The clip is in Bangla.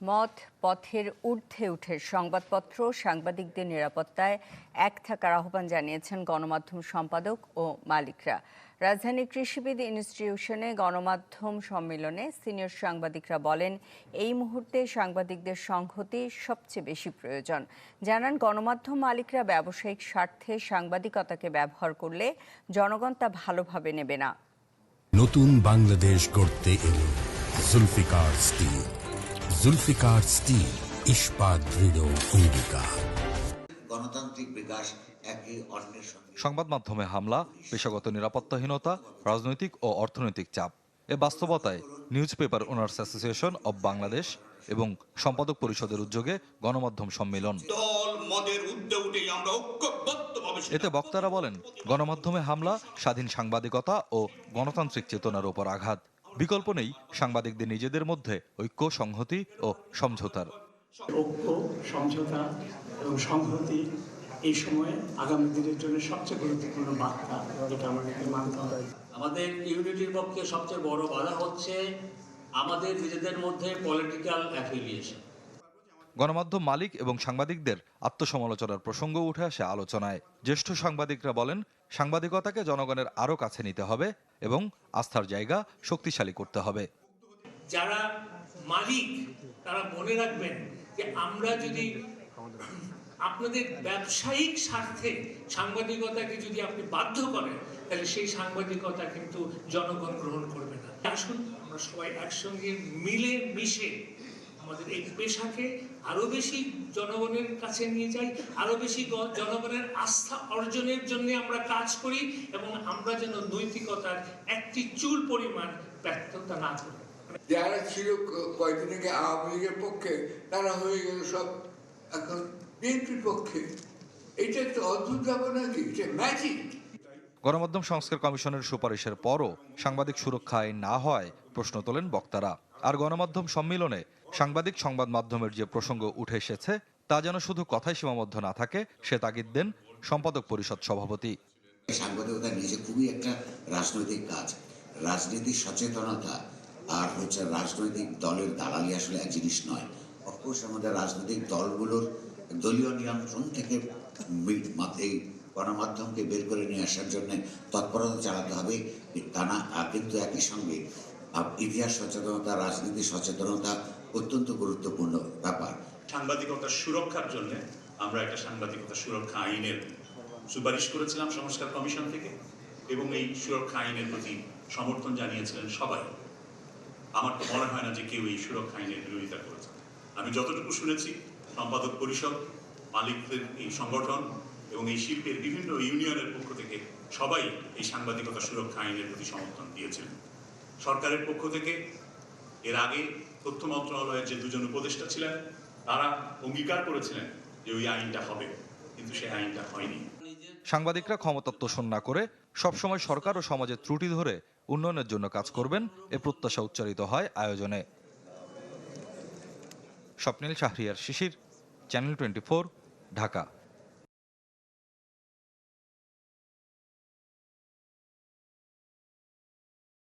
মত পথের ঊর্ধ্বে উঠে সংবাদপত্র সাংবাদিকদের নিরাপত্তায় এক থাকার আহ্বান জানিয়েছেন গণমাধ্যম সম্পাদক ও মালিকরা। রাজধানীর কৃষিবিদ ইনস্টিটিউশনে গণমাধ্যম সম্মেলনে সিনিয়র সাংবাদিকরা বলেন, এই মুহূর্তে সাংবাদিকদের সংহতি সবচেয়ে বেশি প্রয়োজন। জানান, গণমাধ্যম মালিকরা ব্যবসায়িক স্বার্থে সাংবাদিকতাকে ব্যবহার করলে জনগণ তা ভালোভাবে নেবে না। নতুন বাংলাদেশ গড়তে এলো জুলফিকার স্টিল। জুলফিকার স্টিল, ইস্পাত দৃঢ় অঙ্গীকার। গণতান্ত্রিক বিকাশ একে অন্যের সঙ্গে। সংবাদ মাধ্যমে হামলা, পেশাগত নিরাপত্তাহীনতা, রাজনৈতিক ও অর্থনৈতিক চাপ, এ বাস্তবতায় news paper owners association of Bangladesh এবং সম্পাদক পরিষদের উদ্যোগে গণমাধ্যম সম্মেলন। এতে বক্তারা বলেন, গণমাধ্যমে হামলা স্বাধীন সাংবাদিকতা ও গণতান্ত্রিক চেতনার উপর আঘাত। বিকল্প নেই সাংবাদিকদের নিজেদের মধ্যে ঐক্য, সংহতি ও সমঝোতার। ঐক্য, সমঝোতা এবং সংহতি এই সময়ে আগামী দিনের জন্য সবচেয়ে গুরুত্বপূর্ণ বার্তা, এটা আমাদেরকে মানতে হবে। আমাদের ইউনিটির পক্ষে সবচেয়ে বড় বাধা হচ্ছে আমাদের নিজেদের মধ্যে পলিটিক্যাল অ্যাফিলিয়েশন। গণমাধ্যম মালিক এবং সাংবাদিকদের আত্মসমালোচনার প্রসঙ্গ উঠে আসে আলোচনায়। জ্যেষ্ঠ সাংবাদিকরা বলেন, সাংবাদিকতাকে জনগণের আরও কাছে নিতে হবে এবং আস্থার জায়গা শক্তিশালী করতে হবে। যারা মালিক তারা মনে রাখবেন যে আমরা যদি আপনাদের ব্যবসায়িক স্বার্থে সাংবাদিকতাকে যদি আপনি বাধ্য করেন, তাহলে সেই সাংবাদিকতা কিন্তু জনগণ গ্রহণ করবে না। আসুন আমরা সবাই একসঙ্গে মিলে মিশে আমাদের এই পেশাকে আরো বেশি জনগণের কাছে নিয়ে যাই, আরো বেশি জনগণের আস্থা অর্জনের জন্য আমরা কাজ করি এবং আমরা যেন নৈতিকতার একটি চুল পরিমাণ ব্যর্থতা না করি। যারা ছিল কয়েকদিন আগে আওয়ামী লীগের পক্ষে, তারা হয়ে গেল সব এখন বিএনপির পক্ষে। এটা তো অদ্ভুত ব্যাপার নাকি? এটা ম্যাজিক। গণমাধ্যম সংস্কার কমিশনের সুপারিশের পরও সাংবাদিক সুরক্ষা আইন না হয় প্রশ্ন তোলেন বক্তারা। আর গণমাধ্যম সম্মেলনে সাংবাদিক সংবাদ মাধ্যমের যে প্রসঙ্গ উঠে এসেছে তা যেন শুধু কথায় সীমাবদ্ধ না থাকে, সে তাগিদ দেন সম্পাদক পরিষদ সভাপতি। সাংবাদিকতা নিজে খুবই একটা রাজনৈতিক কাজ। রাজনীতির সচেতনতা আর হচ্ছে রাজনৈতিক দলের দালালি আসলে এক জিনিস নয়। অফকোর্স আমাদের রাজনৈতিক দলগুলোর দলীয় নিয়ন্ত্রণ থেকে এই গণমাধ্যমকে বের করে নিয়ে আসার জন্য তৎপরতা চালাতে হবে, তা না। কিন্তু একই সঙ্গে ইতিহাস সচেতনতা, রাজনীতি সচেতনতা অত্যন্ত গুরুত্বপূর্ণ ব্যাপার। সাংবাদিকতার সুরক্ষার জন্য আমরা একটা সাংবাদিকতা সুরক্ষা আইনের সুপারিশ করেছিলাম সংস্কার কমিশন থেকে, এবং এই সুরক্ষা আইনের প্রতি সমর্থন জানিয়েছিলেন সবাই। আমার তো মনে হয় না যে কেউ এই সুরক্ষা আইনের বিরোধিতা করেছে। আমি যতটুকু শুনেছি, সম্পাদক পরিষদ, মালিকদের এই সংগঠন এবং এই শিল্পের বিভিন্ন ইউনিয়নের পক্ষ থেকে সবাই এই সাংবাদিকতা সুরক্ষা আইনের প্রতি সমর্থন দিয়েছিলেন। সরকারের পক্ষ থেকে এর আগে তথ্য মন্ত্রণালয়ের যে দুজন উপদেষ্টা ছিলেন, তারা অঙ্গীকার করেছিলেন যে ওই আইনটা হবে, কিন্তু সেই আইনটা হয়নি। সাংবাদিকরা ক্ষমতাত্মশন না করে সবসময় সরকার ও সমাজের ত্রুটি ধরে উন্নয়নের জন্য কাজ করবেন, এ প্রত্যাশা উচ্চারিত হয় আয়োজনে। স্বপ্নিল শাহরিয়ার শিশির, চ্যানেল 24, ঢাকা।